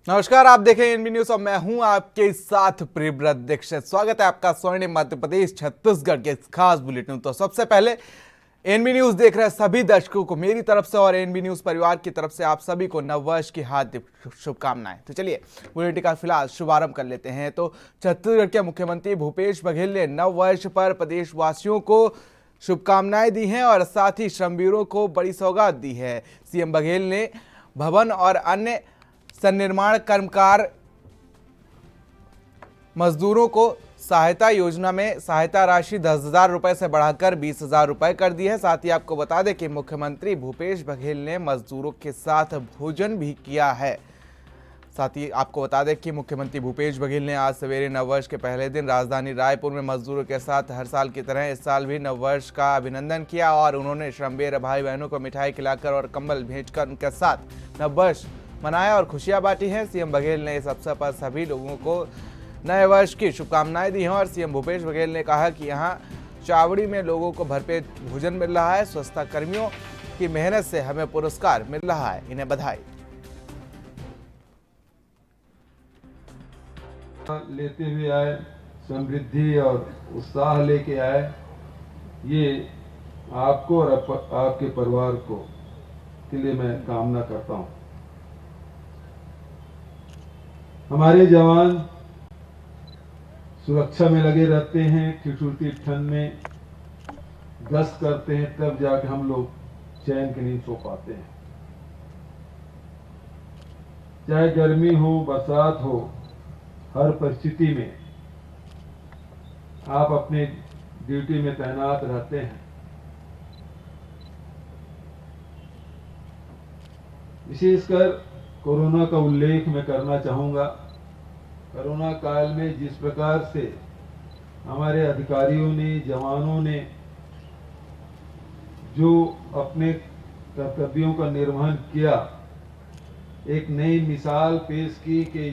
नमस्कार, आप देखें एनबी न्यूज और मैं हूं आपके साथ प्रियव्रत दीक्षित। स्वागत है आपका स्वर्णिम मध्य प्रदेश छत्तीसगढ़ के खास बुलेटिन। तो सबसे पहले एनबी न्यूज देख रहे सभी दर्शकों को मेरी तरफ से और एनबी न्यूज परिवार की तरफ से आप सभी को नववर्ष की हार्दिक शुभकामनाएं। तो चलिए बुलेटिन का फिलहाल शुभारंभ कर लेते हैं। तो छत्तीसगढ़ के मुख्यमंत्री भूपेश बघेल ने नववर्ष पर प्रदेशवासियों को शुभकामनाएं दी हैं और साथ ही श्रमवीरों को बड़ी सौगात दी है। सीएम बघेल ने भवन और अन्य सन्निर्माण कर्मकार मजदूरों को सहायता योजना में सहायता राशि 10,000 रुपए से बढ़ाकर 20,000 रुपए कर दी है। साथ ही आपको बता दें कि मुख्यमंत्री भूपेश बघेल ने मजदूरों के साथ भोजन भी किया है। साथ ही आपको बता दें कि मुख्यमंत्री भूपेश बघेल ने आज सवेरे नववर्ष के पहले दिन राजधानी रायपुर में मजदूरों के साथ हर साल की तरह इस साल भी नववर्ष का अभिनंदन किया और उन्होंने श्रमवीर भाई बहनों को मिठाई खिलाकर और कंबल भेजकर उनके साथ नववर्ष मनाया और खुशियां बांटी हैं। सीएम बघेल ने इस अवसर पर सभी लोगों को नए वर्ष की शुभकामनाएं दी हैं और सीएम भूपेश बघेल ने कहा कि यहां चावड़ी में लोगों को भरपेट भोजन मिल रहा है। स्वच्छता कर्मियों की मेहनत से हमें पुरस्कार मिल रहा है, इन्हें बधाई। लेते हुए आए, समृद्धि और उत्साह लेके आए, ये आपको और आपके परिवार को के लिए मैं कामना करता हूं। हमारे जवान सुरक्षा में लगे रहते हैं, ठिठुरती ठंड में गश्त करते हैं, तब जाके हम लोग चैन की नींद सो पाते हैं। चाहे गर्मी हो, बरसात हो, हर परिस्थिति में आप अपने ड्यूटी में तैनात रहते हैं। विशेषकर कोरोना का उल्लेख मैं करना चाहूंगा। कोरोना काल में जिस प्रकार से हमारे अधिकारियों ने, जवानों ने जो अपने कर्तव्यों का निर्वहन किया, एक नई मिसाल पेश की कि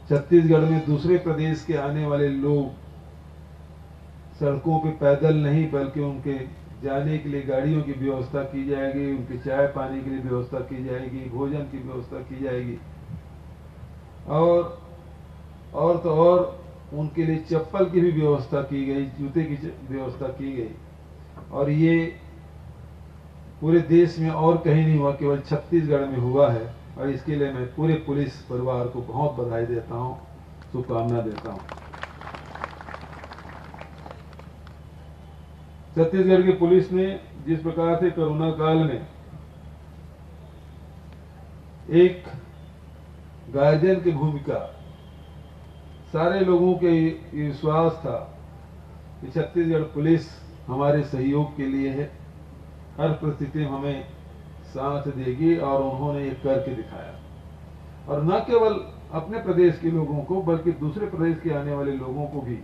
छत्तीसगढ़ में दूसरे प्रदेश के आने वाले लोग सड़कों पे पैदल नहीं बल्कि उनके जाने के लिए गाड़ियों की व्यवस्था की जाएगी, उनके चाय पानी के लिए व्यवस्था की जाएगी, भोजन की व्यवस्था की जाएगी और तो और उनके लिए चप्पल की भी व्यवस्था की गई, जूते की व्यवस्था की गई। और ये पूरे देश में और कहीं नहीं हुआ, केवल छत्तीसगढ़ में हुआ है और इसके लिए मैं पूरे पुलिस परिवार को बहुत बधाई देता हूं, शुभकामना देता हूं। छत्तीसगढ़ की पुलिस ने जिस प्रकार से कोरोना काल में एक गार्जियन की भूमिका, सारे लोगों के विश्वास था कि छत्तीसगढ़ पुलिस हमारे सहयोग के लिए है, हर परिस्थिति में हमें साथ देगी और उन्होंने ये करके दिखाया। और न केवल अपने प्रदेश के लोगों को बल्कि दूसरे प्रदेश के आने वाले लोगों को भी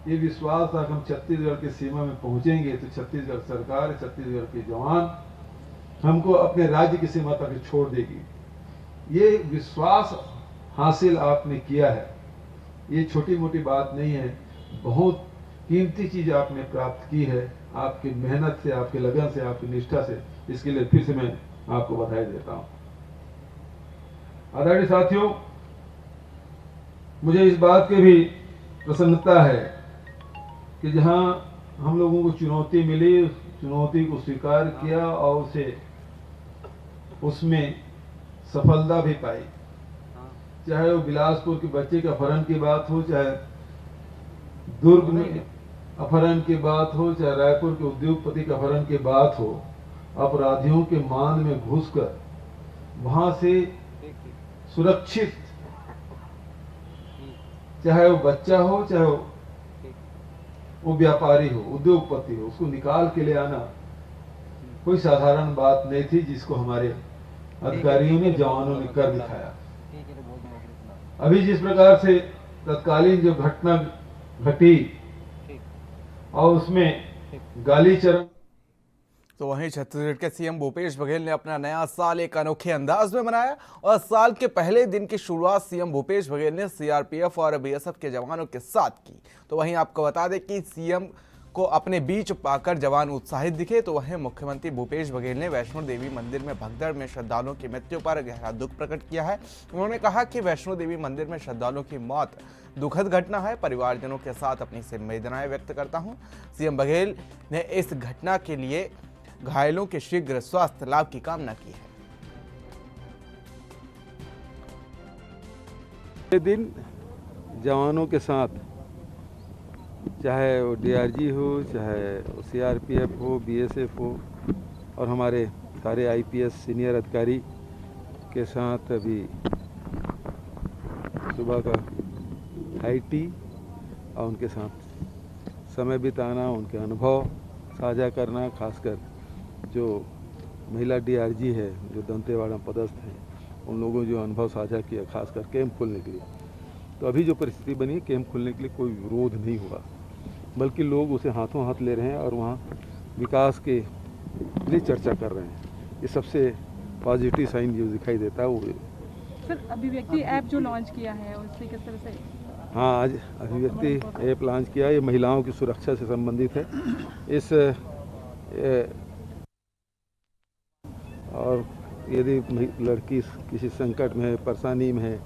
ये विश्वास था कि हम छत्तीसगढ़ की सीमा में पहुंचेंगे तो छत्तीसगढ़ सरकार, छत्तीसगढ़ के जवान हमको अपने राज्य की सीमा तक छोड़ देगी। ये विश्वास हासिल आपने किया है, ये छोटी मोटी बात नहीं है, बहुत कीमती चीज आपने प्राप्त की है, आपकी मेहनत से, आपके लगन से, आपकी निष्ठा से। इसके लिए फिर से मैं आपको बधाई देता हूं। आदरणीय साथियों, मुझे इस बात की भी प्रसन्नता है कि जहां हम लोगों को चुनौती मिली, उस चुनौती को स्वीकार किया और उसमें सफलता भी पाई। चाहे वो बिलासपुर के बच्चे के अपहरण की बात हो, चाहे दुर्ग में अपहरण की बात हो, चाहे रायपुर के उद्योगपति के अपहरण की बात हो, अपराधियों के मान में घुसकर वहां से सुरक्षित, चाहे वो बच्चा हो, चाहे वो व्यापारी हो, उद्योगपति हो, उसको निकाल के ले आना कोई साधारण बात नहीं थी, जिसको हमारे अधिकारियों ने, जवानों ने कर दिखाया। अभी जिस प्रकार से तत्कालीन जो घटना घटी और उसमें गाली चरण। तो वहीं छत्तीसगढ़ के सीएम भूपेश बघेल ने अपना नया साल एक अनोखे अंदाज में मनाया और साल के पहले दिन की शुरुआत सीएम भूपेश बघेल ने सीआरपीएफ और बीएसएफ के जवानों के साथ की। तो वहीं आपको बता दें कि सीएम को अपने बीच पाकर जवान उत्साहित दिखे, तो वहीं मुख्यमंत्री भूपेश बघेल ने वैष्णो देवी मंदिर में भगदड़ में श्रद्धालुओं की मृत्यु पर गहरा दुख प्रकट किया है। उन्होंने कहा कि वैष्णो देवी मंदिर में श्रद्धालुओं की मौत दुखद घटना है। परिवारजनों के साथ अपनी संवेदनाएं व्यक्त करता हूं। सीएम बघेल ने इस घटना के लिए घायलों के शीघ्र स्वास्थ्य लाभ की कामना की है। ये दिन जवानों के साथ, चाहे वो डीआरजी हो, चाहे सीआरपीएफ हो, बीएसएफ हो, और हमारे सारे आईपीएस सीनियर अधिकारी के साथ अभी सुबह का हाई टी और उनके साथ समय बिताना, उनके अनुभव साझा करना, खासकर जो महिला डीआरजी है जो दंतेवाड़ा पदस्थ है, उन लोगों ने जो अनुभव साझा किया, खासकर कैंप खोलने के लिए। तो अभी जो परिस्थिति बनी है, कैंप खोलने के लिए कोई विरोध नहीं हुआ, बल्कि लोग उसे हाथों हाथ ले रहे हैं और वहाँ विकास के लिए चर्चा कर रहे हैं। ये सबसे पॉजिटिव साइन जो दिखाई देता है वो। सर, अभिव्यक्ति ऐप जो लॉन्च किया है उससे किस तरह से? हाँ, आज अभिव्यक्ति ऐप लॉन्च किया। ये महिलाओं की सुरक्षा से संबंधित है। इस और यदि लड़की किसी संकट में है, परेशानी में है,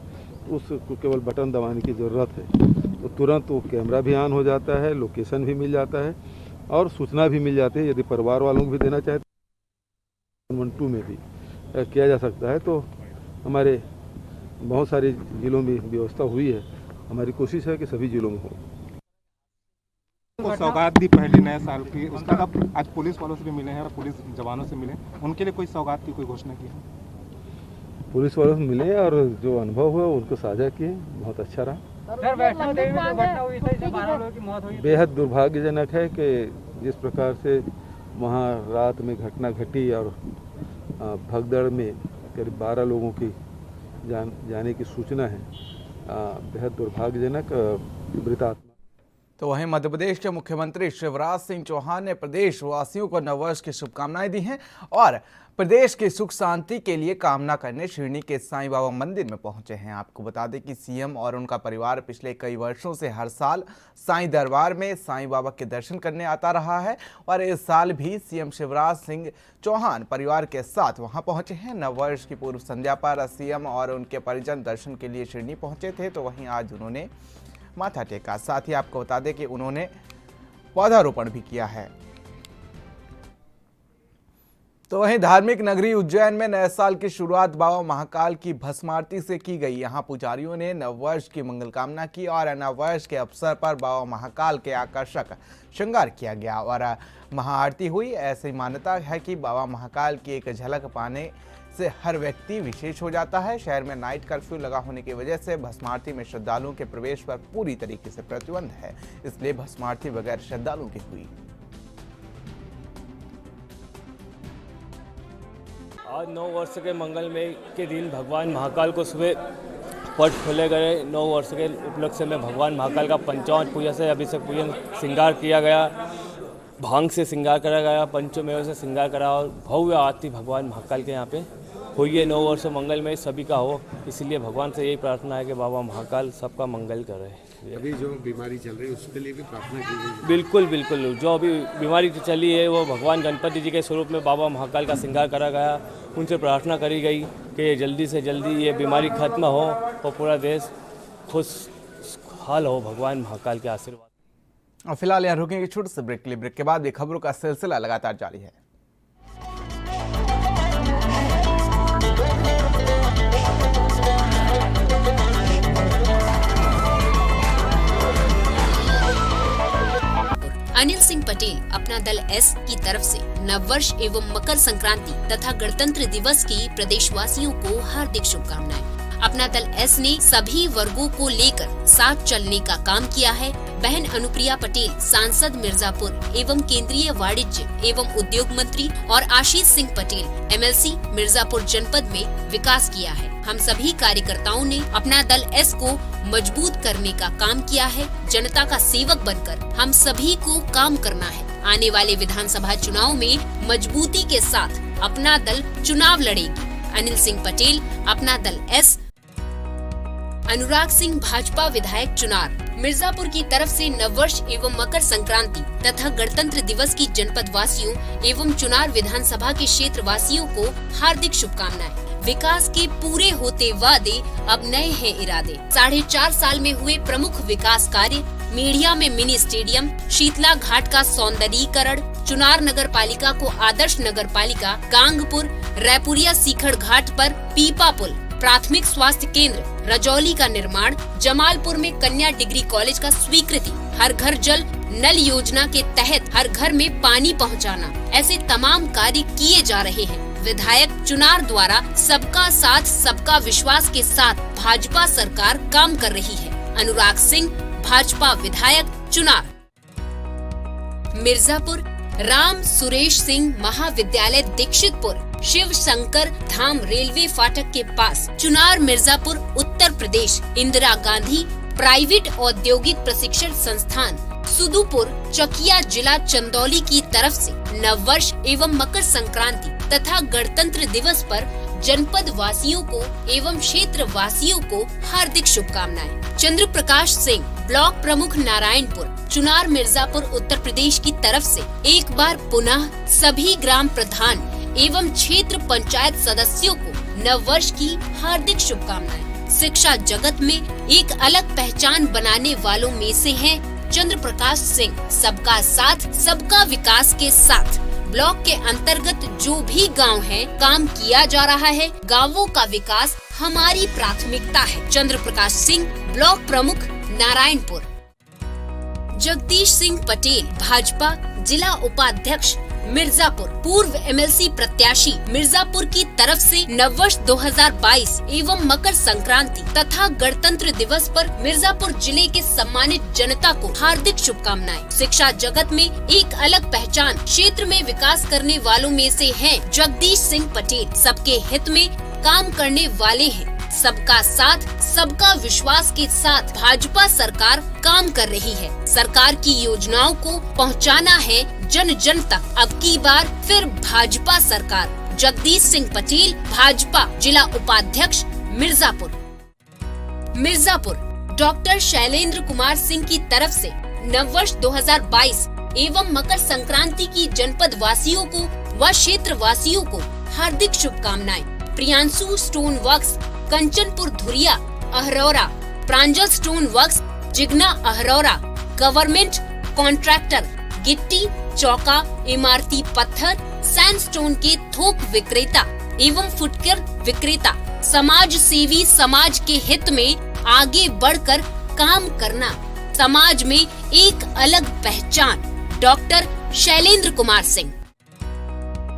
उसको केवल बटन दबाने की ज़रूरत है, तो तुरंत वो कैमरा भी ऑन हो जाता है, लोकेशन भी मिल जाता है और सूचना भी मिल जाती है। यदि परिवार वालों को भी देना चाहे तो 112 में भी किया जा सकता है। तो हमारे बहुत सारे जिलों में व्यवस्था हुई है। हमारी कोशिश है कि सभी जिलों में हो। सौगात दी पहले नए साल की, उसका अब आज पुलिस वालों से भी मिले हैं और पुलिस जवानों से मिले, उनके लिए कोई सौगात की कोई घोषणा की है? पुलिस वालों से मिले और जो अनुभव हुआ उनको साझा किए, बहुत अच्छा रहा। सर, वैष्णो देवी में जो घटना हुई थी जिसमें 12 लोगों की मौत हुई, बेहद दुर्भाग्यजनक है कि जिस प्रकार से वहाँ रात में घटना घटी और भगदड़ में करीब 12 लोगों की जाने की सूचना है, बेहद दुर्भाग्यजनक, मृतात्मा। तो वहीं मध्य प्रदेश के मुख्यमंत्री शिवराज सिंह चौहान ने प्रदेशवासियों को नववर्ष की शुभकामनाएं दी हैं और प्रदेश की सुख शांति के लिए कामना करने शिरडी के साईं बाबा मंदिर में पहुंचे हैं। आपको बता दें कि सीएम और उनका परिवार पिछले कई वर्षों से हर साल साईं दरबार में साईं बाबा के दर्शन करने आता रहा है और इस साल भी सीएम शिवराज सिंह चौहान परिवार के साथ वहां पहुंचे हैं। नववर्ष की पूर्व संध्या पर सीएम और उनके परिजन दर्शन के लिए शिरडी पहुंचे थे, तो वहीं आज उन्होंने माथा टेका। साथ ही आपको बता दें कि उन्होंने पौधारोपण भी किया है। तो वहीं धार्मिक नगरी उज्जैन में नए साल की शुरुआत बाबा महाकाल की भस्म आरती से की गई। यहां पुजारियों ने नववर्ष की मंगल कामना की और नववर्ष के अवसर पर बाबा महाकाल के आकर्षक श्रृंगार किया गया और महाआरती हुई। ऐसी मान्यता है कि बाबा महाकाल की एक झलक पाने से हर व्यक्ति विशेष हो जाता है। शहर में नाइट कर्फ्यू लगा होने की वजह से भस्मारती में श्रद्धालुओं के प्रवेश पर पूरी तरीके से प्रतिबंध है, इसलिए भस्मारती बगैर श्रद्धालुओं की हुई। आज 9 वर्ष के मंगल में के दिन भगवान महाकाल को सुबह पट खोले गए। 9 वर्ष के उपलक्ष्य में भगवान महाकाल का पंचामृत पूजा से अभिषेक पूजन श्रृंगार किया गया, भांग से श्रृंगार करा गया, पंचमेव से श्रृंगार करा और भव्य आरती भगवान महाकाल के यहाँ पे हुई है। 9 वर्ष मंगल में सभी का हो, इसलिए भगवान से यही प्रार्थना है कि बाबा महाकाल सबका मंगल करे। अभी जो बीमारी चल रही है उसके लिए भी प्रार्थना की गई? बिल्कुल बिल्कुल, जो अभी बीमारी चली है वो भगवान गणपति जी के स्वरूप में बाबा महाकाल का श्रृंगार करा गया। उनसे प्रार्थना करी गई कि जल्दी से जल्दी ये बीमारी खत्म हो और पूरा देश खुशहाल हो भगवान महाकाल के आशीर्वाद। और फिलहाल यहाँ रुकेंगे छोटे से ब्रेक के लिए। ब्रेक के बाद भी खबरों का सिलसिला लगातार जारी है। अनिल सिंह पटेल अपना दल एस की तरफ से नववर्ष एवं मकर संक्रांति तथा गणतंत्र दिवस की प्रदेशवासियों को हार्दिक शुभकामनाएं। अपना दल एस ने सभी वर्गों को लेकर साथ चलने का काम किया है। बहन अनुप्रिया पटेल सांसद मिर्जापुर एवं केंद्रीय वाणिज्य एवं उद्योग मंत्री और आशीष सिंह पटेल एमएलसी मिर्जापुर जनपद में विकास किया है। हम सभी कार्यकर्ताओं ने अपना दल एस को मजबूत करने का काम किया है। जनता का सेवक बनकर हम सभी को काम करना है। आने वाले विधानसभा चुनाव में मजबूती के साथ अपना दल चुनाव लड़ेगी। अनिल सिंह पटेल, अपना दल एस। अनुराग सिंह भाजपा विधायक चुनार मिर्जापुर की तरफ से नववर्ष एवं मकर संक्रांति तथा गणतंत्र दिवस की जनपद वासियों एवं चुनार विधानसभा के क्षेत्र वासियों को हार्दिक शुभकामनाएं। विकास के पूरे होते वादे, अब नए हैं इरादे। 4.5 साल में हुए प्रमुख विकास कार्य, मेढ़िया में मिनी स्टेडियम, शीतला घाट का सौंदर्यीकरण, चुनार नगर पालिका को आदर्श नगर पालिका, गांगपुर रायपुरिया सीखड़ घाट पर पीपा पुल, प्राथमिक स्वास्थ्य केंद्र रजौली का निर्माण, जमालपुर में कन्या डिग्री कॉलेज का स्वीकृति, हर घर जल नल योजना के तहत हर घर में पानी पहुंचाना, ऐसे तमाम कार्य किए जा रहे हैं। विधायक चुनार द्वारा सबका साथ सबका विश्वास के साथ भाजपा सरकार काम कर रही है। अनुराग सिंह भाजपा विधायक चुनार। मिर्जापुर राम सुरेश सिंह महाविद्यालय दीक्षितपुर शिव शंकर धाम रेलवे फाटक के पास, चुनार मिर्जापुर उत्तर प्रदेश इंदिरा गांधी प्राइवेट औद्योगिक प्रशिक्षण संस्थान सुदूपुर चकिया जिला चंदौली की तरफ से नववर्ष एवं मकर संक्रांति तथा गणतंत्र दिवस पर जनपद वासियों को एवं क्षेत्र वासियों को हार्दिक शुभकामनाएं। चंद्र प्रकाश सिंह ब्लॉक प्रमुख नारायणपुर चुनार मिर्जापुर उत्तर प्रदेश की तरफ से एक बार पुनः सभी ग्राम प्रधान एवं क्षेत्र पंचायत सदस्यों को नववर्ष की हार्दिक शुभकामनाएं। शिक्षा जगत में एक अलग पहचान बनाने वालों में से हैं चंद्र प्रकाश सिंह। सबका साथ सबका विकास के साथ ब्लॉक के अंतर्गत जो भी गांव है काम किया जा रहा है। गांवों का विकास हमारी प्राथमिकता है। चंद्र प्रकाश सिंह ब्लॉक प्रमुख नारायणपुर। जगदीश सिंह पटेल भाजपा जिला उपाध्यक्ष मिर्जापुर पूर्व एमएलसी प्रत्याशी मिर्जापुर की तरफ से नववर्ष 2022 एवं मकर संक्रांति तथा गणतंत्र दिवस पर मिर्जापुर जिले के सम्मानित जनता को हार्दिक शुभकामनाएं। शिक्षा जगत में एक अलग पहचान क्षेत्र में विकास करने वालों में से हैं जगदीश सिंह पटेल। सबके हित में काम करने वाले हैं। सबका साथ सबका विश्वास के साथ भाजपा सरकार काम कर रही है। सरकार की योजनाओं को पहुंचाना है जन जन तक। अब की बार फिर भाजपा सरकार। जगदीश सिंह पटेल भाजपा जिला उपाध्यक्ष मिर्जापुर। डॉक्टर शैलेंद्र कुमार सिंह की तरफ से नववर्ष 2022 एवं मकर संक्रांति की जनपद वासियों को व क्षेत्र वासियों को हार्दिक शुभकामनाएं। Priyanshu stone works Kanchanpur Dhuriya Ahraura, Pranjal stone works Jigna Ahraura, government contractor गिट्टी चौका इमारती पत्थर सैंडस्टोन के थोक विक्रेता एवं फुटकर विक्रेता, समाज सेवी समाज के हित में आगे बढ़कर काम करना, समाज में एक अलग पहचान। डॉक्टर शैलेंद्र कुमार सिंह।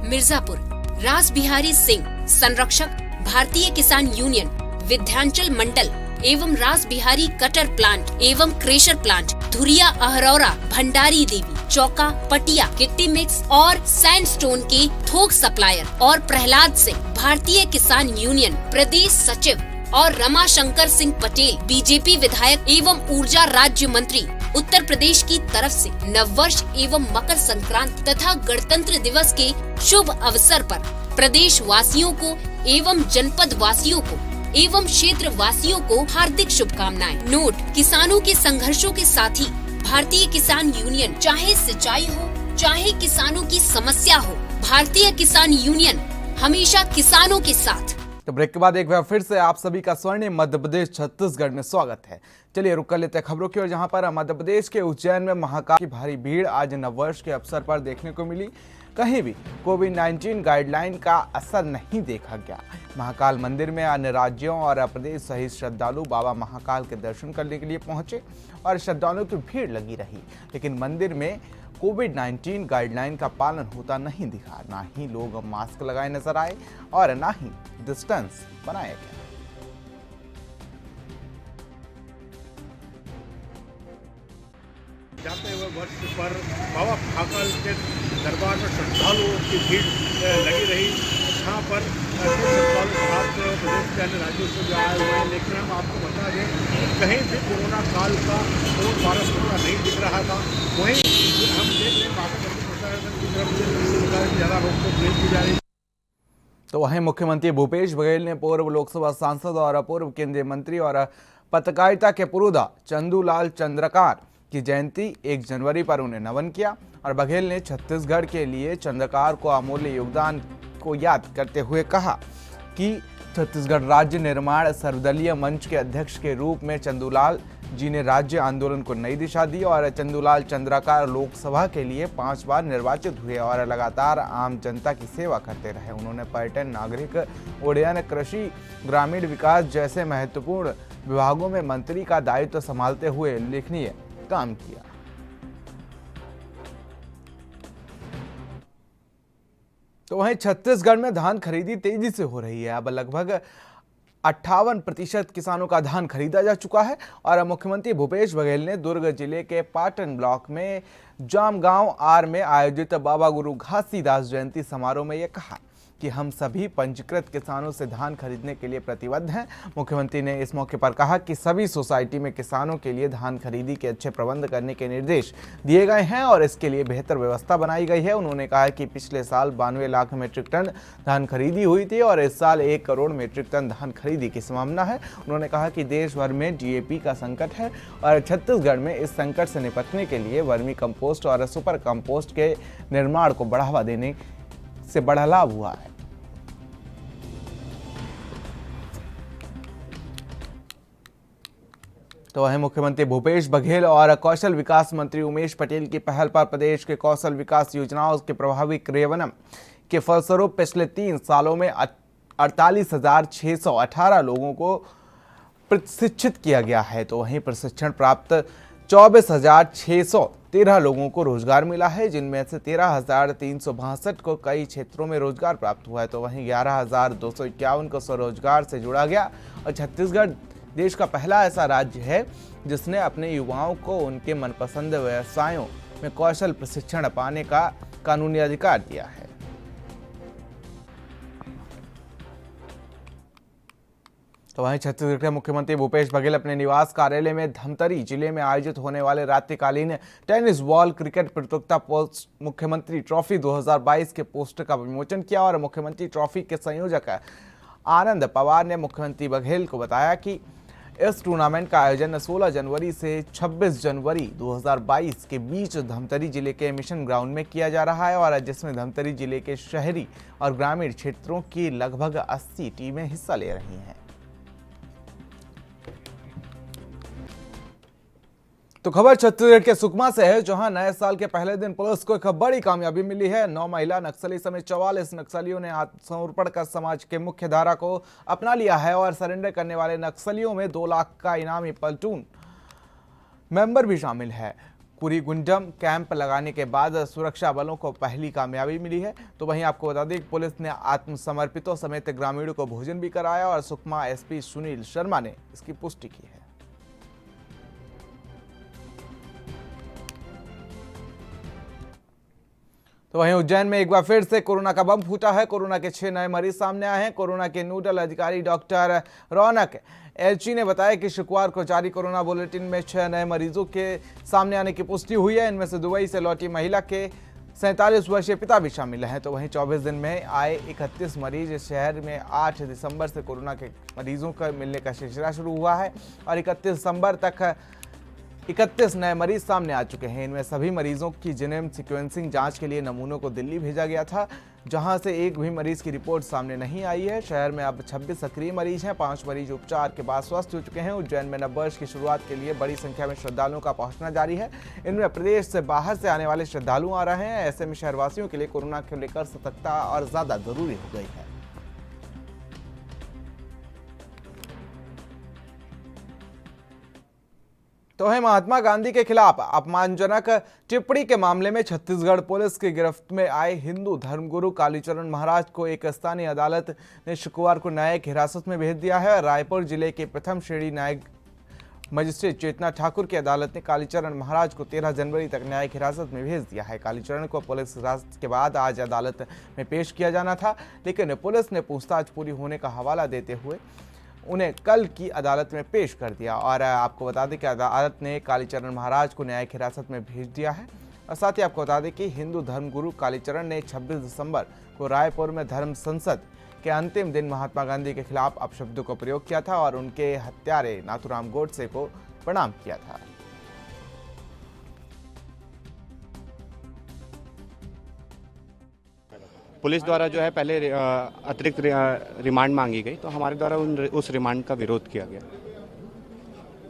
मिर्जापुर रास बिहारी सिंह संरक्षक भारतीय किसान यूनियन विध्यांचल मंडल एवं रास बिहारी कटर प्लांट एवं क्रेशर प्लांट धुरिया अहरौरा भंडारी देवी चौका पटिया गिट्टी मिक्स और सैंडस्टोन के थोक सप्लायर और प्रहलाद सिंह भारतीय किसान यूनियन प्रदेश सचिव और रमाशंकर सिंह पटेल बीजेपी विधायक एवं ऊर्जा राज्य मंत्री उत्तर प्रदेश की तरफ से नववर्ष एवं मकर संक्रांति तथा गणतंत्र दिवस के शुभ अवसर पर प्रदेश वासियों को एवं जनपद वासियों को एवं क्षेत्र वासियों को हार्दिक शुभकामनाएं। नोट: किसानों के संघर्षों के साथी भारतीय किसान यूनियन, चाहे सिंचाई हो चाहे किसानों की समस्या हो, भारतीय किसान यूनियन हमेशा किसानों के साथ। तो ब्रेक के बाद एक बार फिर से आप सभी का स्वर्णिम मध्य प्रदेश छत्तीसगढ़ में स्वागत है। चलिए रुक कर लेते हैं खबरों की ओर, जहां पर मध्य प्रदेश के उज्जैन में महाकाल की भारी भीड़ आज नववर्ष के अवसर पर देखने को मिली। कहीं भी कोविड-19 गाइडलाइन का असर नहीं देखा गया। महाकाल मंदिर में अन्य राज्यों और प्रदेश सहित श्रद्धालु बाबा महाकाल के दर्शन करने के लिए पहुंचे और श्रद्धालुओं की भीड़ लगी रही, लेकिन मंदिर में कोविड-19 गाइडलाइन का पालन होता नहीं दिखा। ना ही लोग मास्क लगाए नजर आए और ना ही डिस्टेंस बनाया गया। जाते हुए वर्ष पर बाबा महाकाल के दरबार में श्रद्धालुओं की भीड़ लगी रही। यहाँ पर श्रद्धालु प्रदेश के अन्य राज्यों से भी आए हुए हैं, लेकिन हम आपको बता दें कि कहीं भी कोरोना काल का कोविड वायरस नहीं दिख रहा था। वहीं हम देख रहे हैं प्रशासन की तरफ से ज़्यादा रोक नहीं की जा रही। तो वहीं मुख्यमंत्री भूपेश बघेल ने पूर्व लोकसभा सांसद और पूर्व केंद्रीय मंत्री और पत्रकारिता के पुरोधा चंदूलाल चंद्रकार की जयंती 1 जनवरी पर उन्हें नमन किया। और बघेल ने छत्तीसगढ़ के लिए चंद्रकार को अमूल्य योगदान को याद करते हुए कहा कि छत्तीसगढ़ राज्य निर्माण सर्वदलीय मंच के अध्यक्ष के रूप में चंदूलाल जी ने राज्य आंदोलन को नई दिशा दी और चंदूलाल चंद्रकार लोकसभा के लिए 5 बार निर्वाचित हुए और लगातार आम जनता की सेवा करते रहे। उन्होंने पर्यटन, नागरिक उड्डयन, कृषि, ग्रामीण विकास जैसे महत्वपूर्ण विभागों में मंत्री का दायित्व संभालते हुए उल्लेखनीय काम किया। तो वहीं छत्तीसगढ़ में धान खरीदी तेजी से हो रही है। अब लगभग 58% किसानों का धान खरीदा जा चुका है और मुख्यमंत्री भूपेश बघेल ने दुर्ग जिले के पाटन ब्लॉक में जामगांव आर में आयोजित बाबा गुरु घासीदास जयंती समारोह में यह कहा कि हम सभी पंजीकृत किसानों से धान खरीदने के लिए प्रतिबद्ध हैं। मुख्यमंत्री ने इस मौके पर कहा कि सभी सोसाइटी में किसानों के लिए धान खरीदी के अच्छे प्रबंध करने के निर्देश दिए गए हैं और इसके लिए बेहतर व्यवस्था बनाई गई है। उन्होंने कहा कि पिछले साल 92 लाख मीट्रिक टन धान खरीदी हुई थी और इस साल 1 करोड़ मीट्रिक टन धान खरीदी की संभावना है। उन्होंने कहा कि देश भर में DAP का संकट है और छत्तीसगढ़ में इस संकट से निपटने के लिए वर्मी कंपोस्ट और सुपर कंपोस्ट के निर्माण को बढ़ावा देने से बड़ा लाभ हुआ है। तो वहीं मुख्यमंत्री भूपेश बघेल और कौशल विकास मंत्री उमेश पटेल की पहल पर प्रदेश के कौशल विकास योजनाओं के प्रभावी क्रियान्वयन के फलस्वरूप पिछले 3 सालों में 48,618 लोगों को प्रशिक्षित किया गया है। तो वहीं प्रशिक्षण प्राप्त 24,613 लोगों को रोजगार मिला है, जिनमें से 13,362 को कई क्षेत्रों में रोजगार प्राप्त हुआ है। तो वहीं 11,251 को स्वरोजगार से जुड़ा गया और छत्तीसगढ़ देश का पहला ऐसा राज्य है जिसने अपने युवाओं को उनके मनपसंद व्यवसायों में कौशल प्रशिक्षण पाने का कानूनी अधिकार दिया है। तो वहीं छत्तीसगढ़ के मुख्यमंत्री भूपेश बघेल अपने निवास कार्यालय में धमतरी जिले में आयोजित होने वाले रात्रिकालीन टेनिस बॉल क्रिकेट प्रतियोगिता पोस्ट मुख्यमंत्री ट्रॉफी 2022 के पोस्टर का विमोचन किया और मुख्यमंत्री ट्रॉफी के संयोजक आनंद पवार ने मुख्यमंत्री बघेल को बताया कि इस टूर्नामेंट का आयोजन 16 जनवरी से 26 जनवरी 2022 के बीच धमतरी जिले के मिशन ग्राउंड में किया जा रहा है और जिसमें धमतरी जिले के शहरी और ग्रामीण क्षेत्रों की लगभग 80 टीमें हिस्सा ले रही हैं। तो खबर छत्तीसगढ़ के सुकमा से है, जहां नए साल के पहले दिन पुलिस को एक बड़ी कामयाबी मिली है। 9 महिला नक्सली समेत 44 नक्सलियों ने आत्मसमर्पण कर समाज के मुख्य धारा को अपना लिया है और सरेंडर करने वाले नक्सलियों में 2 लाख का इनामी प्लाटून मेंबर भी शामिल है। कुरीगुंडम कैंप लगाने के बाद सुरक्षा बलों को पहली कामयाबी मिली है। तो वहीं आपको बता दें कि पुलिस ने आत्मसमर्पितों समेत ग्रामीणों को भोजन भी कराया और सुकमा SP सुनील शर्मा ने इसकी पुष्टि की है। तो वहीं उज्जैन में एक बार फिर से कोरोना का बम फूटा है। कोरोना के 6 नए मरीज सामने आए हैं। कोरोना के नोडल अधिकारी डॉक्टर रौनक एलची ने बताया कि शुक्रवार को जारी कोरोना बुलेटिन में 6 नए मरीजों के सामने आने की पुष्टि हुई है। इनमें से दुबई से लौटी महिला के 47 वर्षीय पिता भी शामिल हैं। तो वहीं 24 दिन में आए 31 मरीज। शहर में 8 दिसंबर से कोरोना के मरीजों का मिलने का सिलसिला शुरू हुआ है और 31 दिसंबर तक 31 नए मरीज सामने आ चुके हैं। इनमें सभी मरीजों की जीनोम सीक्वेंसिंग जांच के लिए नमूनों को दिल्ली भेजा गया था, जहां से एक भी मरीज की रिपोर्ट सामने नहीं आई है। शहर में अब 26 सक्रिय मरीज हैं। 5 मरीज उपचार के बाद स्वस्थ हो चुके हैं। उज्जैन में नववर्ष की शुरुआत के लिए बड़ी संख्या में श्रद्धालुओं का पहुंचना जारी है। इनमें प्रदेश से बाहर से आने वाले श्रद्धालु आ रहे हैं। ऐसे में शहरवासियों के लिए कोरोना को लेकर सतर्कता और ज्यादा जरूरी हो गई है। तो है महात्मा गांधी के खिलाफ अपमानजनक टिप्पणी के मामले में छत्तीसगढ़ पुलिस की गिरफ्त में आए हिंदू धर्मगुरु कालीचरण महाराज को एक स्थानीय अदालत ने शुक्रवार को न्यायिक हिरासत में भेज दिया है। रायपुर जिले के प्रथम श्रेणी न्यायिक मजिस्ट्रेट चेतना ठाकुर की अदालत ने कालीचरण महाराज को 13 जनवरी तक न्यायिक हिरासत में भेज दिया है। कालीचरण को पुलिस हिरासत के बाद आज अदालत में पेश किया जाना था, लेकिन पुलिस ने पूछताछ पूरी होने का हवाला देते हुए उन्हें कल की अदालत में पेश कर दिया। और आपको बता दें कि अदालत ने कालीचरण महाराज को न्यायिक हिरासत में भेज दिया है। और साथ ही आपको बता दें कि हिंदू धर्मगुरु कालीचरण ने 26 दिसंबर को रायपुर में धर्म संसद के अंतिम दिन महात्मा गांधी के खिलाफ अपशब्दों का प्रयोग किया था और उनके हत्यारे नाथूराम गोडसे को प्रणाम किया था। पुलिस द्वारा जो है पहले अतिरिक्त रिमांड मांगी गई, तो हमारे द्वारा उस रिमांड का विरोध किया गया।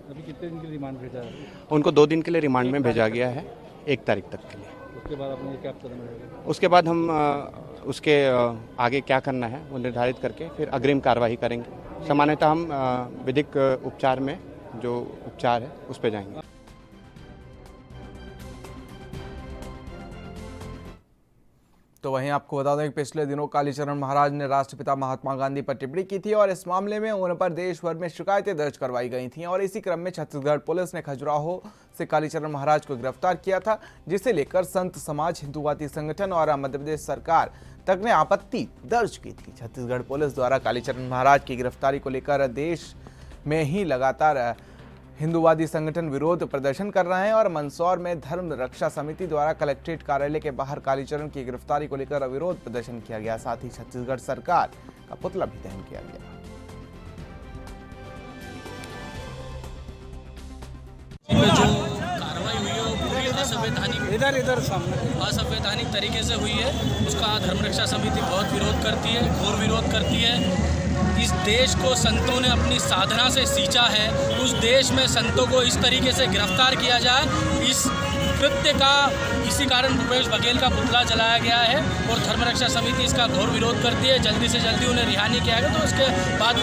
अभी कितने दिन के लिए रिमांड भेजा है? उनको 2 दिन के लिए रिमांड में भेजा गया है, 1 तारीख तक के लिए। उसके बाद अपने क्या कदम रहेगा? उसके बाद हम उसके आगे क्या करना है वो निर्धारित करके फिर अग्रिम कार्रवाई करेंगे। सामान्यतः हम विधिक उपचार में जो उपचार है उस पर जाएंगे। तो वहीं आपको बता दें कि पिछले दिनों कालीचरण महाराज ने राष्ट्रपिता महात्मा गांधी पर टिप्पणी की थी और इस मामले में उन पर देश भर में शिकायतें दर्ज करवाई गई थीं और इसी क्रम में छत्तीसगढ़ पुलिस ने खजुराहो से कालीचरण महाराज को गिरफ्तार किया था, जिसे लेकर संत समाज, हिंदूवादी संगठन और मध्य प्रदेश सरकार तक ने आपत्ति दर्ज की थी। छत्तीसगढ़ पुलिस द्वारा कालीचरण महाराज की गिरफ्तारी को लेकर देश में ही लगातार हिंदूवादी संगठन विरोध प्रदर्शन कर रहे हैं और मंदसौर में धर्म रक्षा समिति द्वारा कलेक्ट्रेट कार्यालय के बाहर कालीचरण की गिरफ्तारी को लेकर विरोध प्रदर्शन किया गया। साथ ही छत्तीसगढ़ सरकार का पुतला भी दहन किया गया। जो कार्रवाई हुई है वो पूरी असंवैधानिक तरीके से हुई है। उसका धर्म रक्षा समिति बहुत विरोध करती है, घोर विरोध करती है। इस देश को संतों ने अपनी साधना से सींचा है, उस देश में संतों को इस तरीके से गिरफ्तार किया जाए, इस कृत्य का इसी कारण भूपेश बघेल का पुतला जलाया गया है और धर्म रक्षा समिति इसका घोर विरोध करती है। जल्दी से जल्दी उन्हें रिहा नहीं किया गया तो उसके बाद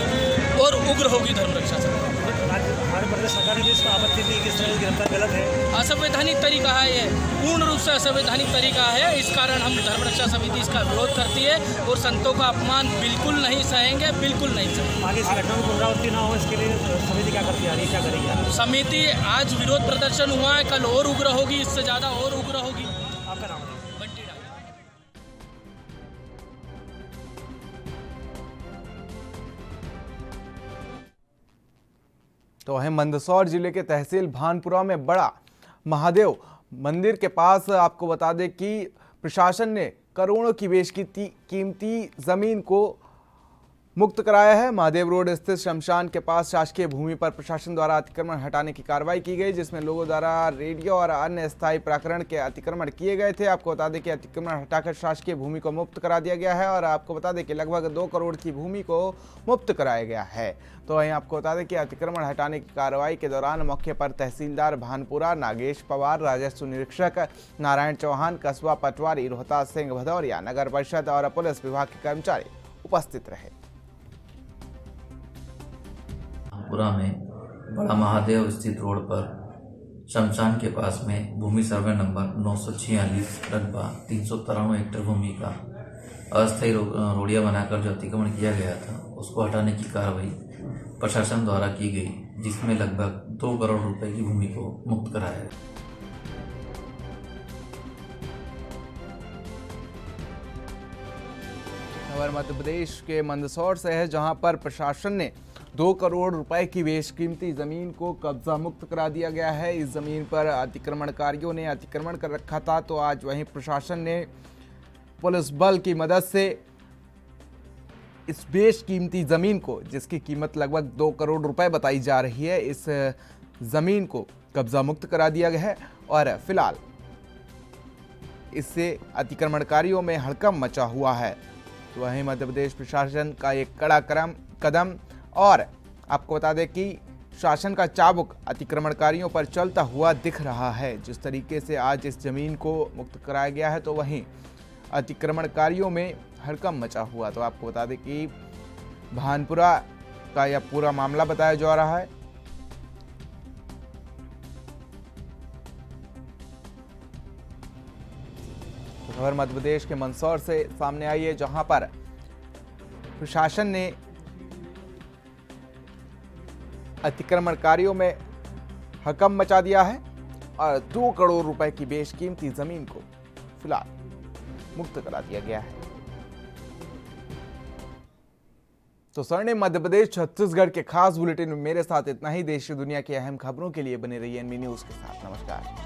और उग्र होगी धर्म रक्षा समिति। हमारे प्रदेश सरकार ने इसको आपत्ति दी कि इस तरह की गिरफ्तार गलत है, असंवैधानिक तरीका है, ये पूर्ण रूप से असंवैधानिक तरीका है। इस कारण हम धर्म रक्षा समिति इसका विरोध करती है और संतों का अपमान बिल्कुल नहीं सहेंगे, बिल्कुल नहीं सहेंगे। आगे इस घटना में पुनरावृत्ति ना हो इसके लिए समिति क्या करती है, क्या करेगी? समिति आज विरोध प्रदर्शन हुआ है, कल और उग्र होगी, इससे ज्यादा और उग्र होगी। आपका नाम? बंटी डाल। तो वहीं मंदसौर जिले के तहसील भानपुरा में बड़ा महादेव मंदिर के पास आपको बता दें कि प्रशासन ने करोड़ों की बेशकीमती जमीन को मुक्त कराया है। महादेव रोड स्थित शमशान के पास शासकीय भूमि पर प्रशासन द्वारा अतिक्रमण हटाने की कार्रवाई की गई, जिसमें लोगों द्वारा रेडियो और अन्य स्थायी प्रकरण के अतिक्रमण किए गए थे। आपको बता दें कि अतिक्रमण हटाकर शासकीय भूमि को मुक्त करा दिया गया है और आपको बता दें कि लगभग 2 करोड़ की भूमि को मुक्त कराया गया है। तो वहीं आपको बता दें कि अतिक्रमण हटाने की कार्रवाई के दौरान मौके पर तहसीलदार भानपुरा नागेश पवार, राजस्व निरीक्षक नारायण चौहान, कस्बा पटवारी रोहतास सिंह भदौरिया, नगर परिषद और पुलिस विभाग के कर्मचारी उपस्थित रहे। भानपुरा में बड़ा महादेव स्थित रोड पर शमशान के पास में भूमि सर्वे नंबर 946 रकबा 393 हेक्टेयर भूमि का अस्थायी रोडिया बनाकर जो अतिक्रमण किया गया था उसको हटाने की कार्रवाई प्रशासन द्वारा की गई, जिसमें लगभग 2 करोड़ रुपए की भूमि को मुक्त कराया है। खबर मध्य प्रदेश के मंदसौर से है, जहां पर प्रशासन ने 2 करोड़ रुपए की बेशकीमती जमीन को कब्जा मुक्त करा दिया गया है। इस जमीन पर अतिक्रमणकारियों ने अतिक्रमण कर रखा था, तो आज वहीं प्रशासन ने पुलिस बल की मदद से इस बेशकीमती जमीन को, जिसकी कीमत लगभग 2 करोड़ रुपए बताई जा रही है, इस जमीन को कब्जा मुक्त करा दिया गया है और फिलहाल इससे अतिक्रमणकारियों में हड़कंप मचा हुआ है। तो वहीं मध्य प्रदेश प्रशासन का एक कड़ा कदम और आपको बता दें कि शासन का चाबुक अतिक्रमणकारियों पर चलता हुआ दिख रहा है। जिस तरीके से आज इस जमीन को मुक्त कराया गया है, तो वहीं अतिक्रमणकारियों में हड़कंप मचा हुआ। तो आपको बता दें कि भानपुरा का यह पूरा मामला बताया जा रहा है। तो खबर मध्य प्रदेश के मंदसौर से सामने आई है, जहां पर प्रशासन ने अतिक्रमणकारियों में हड़कंप मचा दिया है और 2 करोड़ रुपए की बेशकीमती जमीन को फिलहाल मुक्त करा दिया गया है। तो स्वर्णिम मध्य प्रदेश छत्तीसगढ़ के खास बुलेटिन में मेरे साथ इतना ही। देश दुनिया की अहम खबरों के लिए बने रहिए एनबी न्यूज के साथ। नमस्कार।